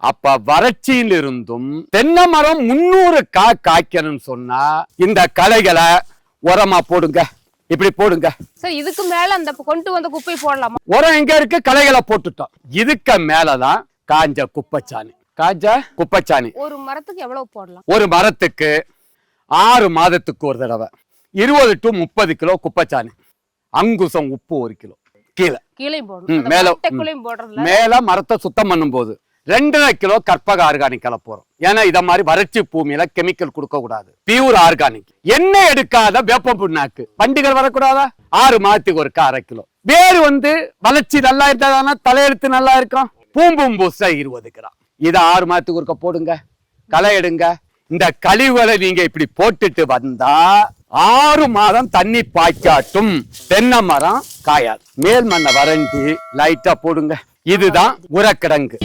அப்ப வறட்சியிலிருந்தும் தென்னை மரம் 300 காய்க்கணும்னு சொன்னா இந்த களைகளை உரமா போடுங்க, இப்படி போடுங்க. சார் இதுக்கு மேல அந்த கொண்டு வந்த குப்பை போடலாமா? உரம் எங்க இருக்கு? களைகளை போட்டுட்டோம். இதுக்கு மேலதான் காஞ்ச குப்பைச்சாணி. ஒரு மரத்துக்கு எவ்வளவு போடலாம்? ஒரு மரத்துக்கு 6 மாதத்துக்கு ஒரு தடவை 20 to 30 கிலோ குப்பைச்சாணி. அங்குசம் உப்பு 1 கிலோ. கீழே போடணும். மேல மரத்தை சுத்தம் பண்ணும் போது 2.5 கிலோ கற்பக ஆர்கானிக் கலப்போறோம். ஏன்னா இத மாதிரி வறட்சி பூமியில கெமிக்கல் கொடுக்க கூடாது. Pure organic. எண்ணெய் எடுக்காத வேப்ப புண்ணாக்கு. பண்டிகள் வரக்கூடாதா? 6 மாதத்துக்கு ஒரு 1/2 கிலோ. வேறு வளர்ச்சி நல்லா இருந்தா தலையெழுத்து நல்லா இருக்கும். பூம்பும் பூசா 20 கிராம். இதை 6 மாதத்துக்கு ஒருக்க போடுங்க, களை எடுங்க. இந்த கழிவுகளை நீங்க இப்படி போட்டுட்டு வந்தா 6 மாதம் தண்ணி பாய்ச்சாட்டும் தென்னை மரம் காயாது. மேல் மண்ணை வரைஞ்சி லைட்டா போடுங்க. இதுதான் உரக்கிடங்கு.